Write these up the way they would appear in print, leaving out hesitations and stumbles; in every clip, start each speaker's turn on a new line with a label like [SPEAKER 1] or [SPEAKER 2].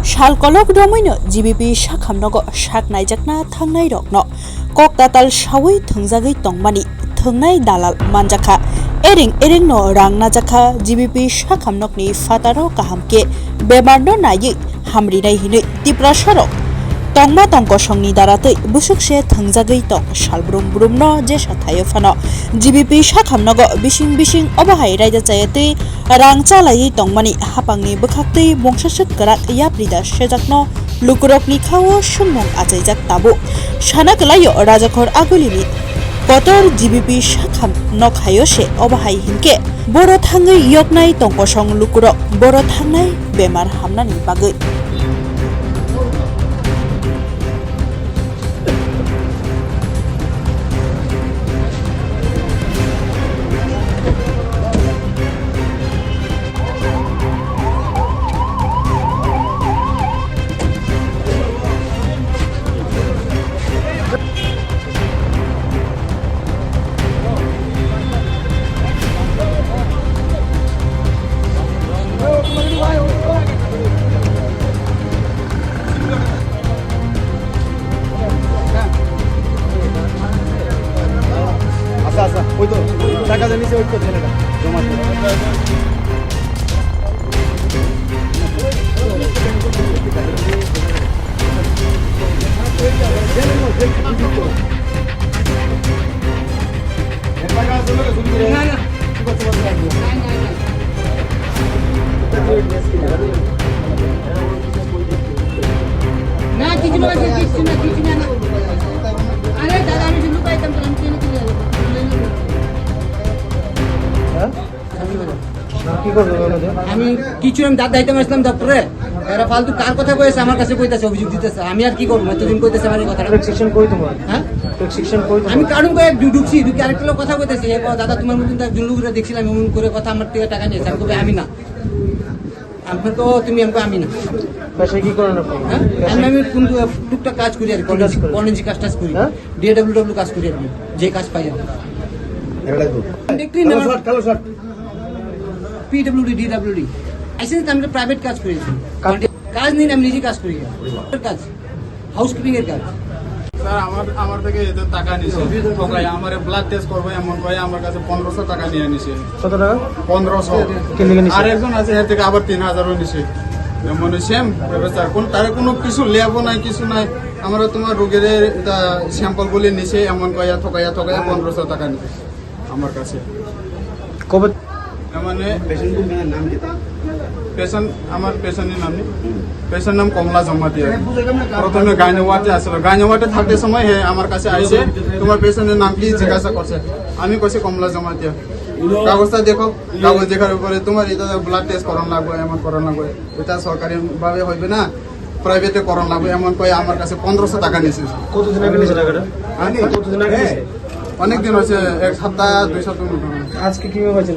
[SPEAKER 1] Shalkolok Domino, GBP Shakamnogo, Shaknai Jakna, Tangnai Rokno, Koktatal Shawi, Tungzagi Tongmani, Tungnai Dalal, Manjaka, Ering no Rang Najaka, GBP Shakamnokni, Fataro Kahamke, Bemarno Nayi, Hamri Hinu, Tiprasharo. Tongma tongko songni darate busukse thangjagai tong salbrum brumno je sathayo phano GBP sakhamnogo bising obahai raija chayate rang chalai tongmani hapangni bkhakte bongshasuk karak yaprida sejakno lukurokni khawo sumong achaijak tabo sanakalayo rajakhor agulini kotor GBP sakham nokhayo se obahai hinke boro thangai yoknai tongko song lukurok boro thangnai bemar hamnani bagai
[SPEAKER 2] আচ্ছা ওই তো টাকা জানিস ওই তো ছেলেটা জমা
[SPEAKER 3] না কিছু না আরে দাদা আমি কিন্তু পাইতাম তো আমি কেন আমি কিছু আমি দাদা দায়িত্ব আসলাম দপ্তরে এরা ফালতু কার কথা কইছে আমার কাছে কইতাছে অভিযোগ দিতেছে আমি আর কি করব এতদিন কইতেছে আমার কথা
[SPEAKER 2] প্রেসক্রিপশন কই তোমার
[SPEAKER 3] হ্যাঁ
[SPEAKER 2] প্রেসক্রিপশন কই
[SPEAKER 3] আমি কারণ কই ঢুকছি ঢুকে আরেকটা লোক কথা কইতেছে এ দাদা তোমার মতন তার জুলুগুরা দেখছিলাম এমন করে কথা আমার থেকে টাকা নিয়েছে আমি কই আমি না আমি তো তুমি আমি না
[SPEAKER 2] পয়সা কি করেন আপনি
[SPEAKER 3] হ্যাঁ আমি টুকটাক কাজ করি আর কলেজে কাজ করি ডিডব্লিউডব্লিউ কাজ করি আমি যে কাজ পাই দেখলি না
[SPEAKER 2] কালো শর্ট
[SPEAKER 3] পিডব্লিউডি ডিডব্লিউডি আইসেন্স আমি প্রাইভেট কাজ করেছি কাজ নেই আমি নিজে কাজ করি কাজ হাউসকিপিং এর কাজ
[SPEAKER 4] স্যার আমার থেকে টাকা নিছে ঠকাই আমার ব্লাড টেস্ট করবে এমন কয়ে আমার কাছে 1500 টাকা নিয়ে নিছে
[SPEAKER 2] কত টাকা
[SPEAKER 4] 1500 আর একজন আছে এর থেকে আবার 3000 নিছে মানে সেম ব্যবস্থা তারে কোনো কিছু লেবো নাই কিছু নাই আমরা তোমার রোগের স্যাম্পল বলে নিছে এমন কয়া ঠকাইয়া 1500 টাকা নিছে আমার কাছে
[SPEAKER 2] কবে
[SPEAKER 4] মানে আমার পেশেন্টের নাম পেশেন্ট নাম কমলা জমাতিয়া প্রথমে গাইনওয়াতে আসলো গাইনওয়াতে থাকতে সময় হে আমার কাছে আইছে তোমার পেশেন্টের নাম কি জিজ্ঞাসা করছে আমি কইছি কমলা জমাতিয়া কাগজটা দেখো কাগজ দেখার উপরে তোমার এটা ব্লাড টেস্ট করান লাগবে এমন করান লাগবে এটা সরকারি ভাবে হইবে না প্রাইভেটে করান লাগবে এমন কই আমার কাছে 1500 টাকা নিয়েছে
[SPEAKER 2] কতদিন আগে নিয়েছে টাকাটা কতদিন আগে
[SPEAKER 4] অনেকদিন হয়েছে এক সপ্তাহ 2 সপ্তাহ
[SPEAKER 2] আজকে কিভাবে হয়েছে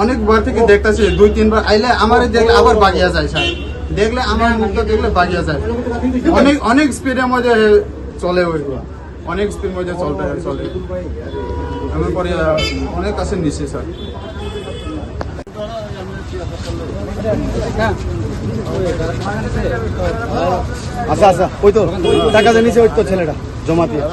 [SPEAKER 4] অনেকবার থেকে দেখতেছি 2-3 বার আইলে আমার দেখলে আবার বাগিয়া যায় স্যার দেখলে আমার মুখটা দেখলে বাগিয়া যায় অনেক স্পিডের মধ্যে চলে ওইগুলো অনেক স্পিড মধ্যে চলে এমন করে অনেক কাছে নিচ্ছে স্যার
[SPEAKER 2] আচ্ছা ওই তো টাকা জানিস ওই তো ছেলেটা জমা দিয়ে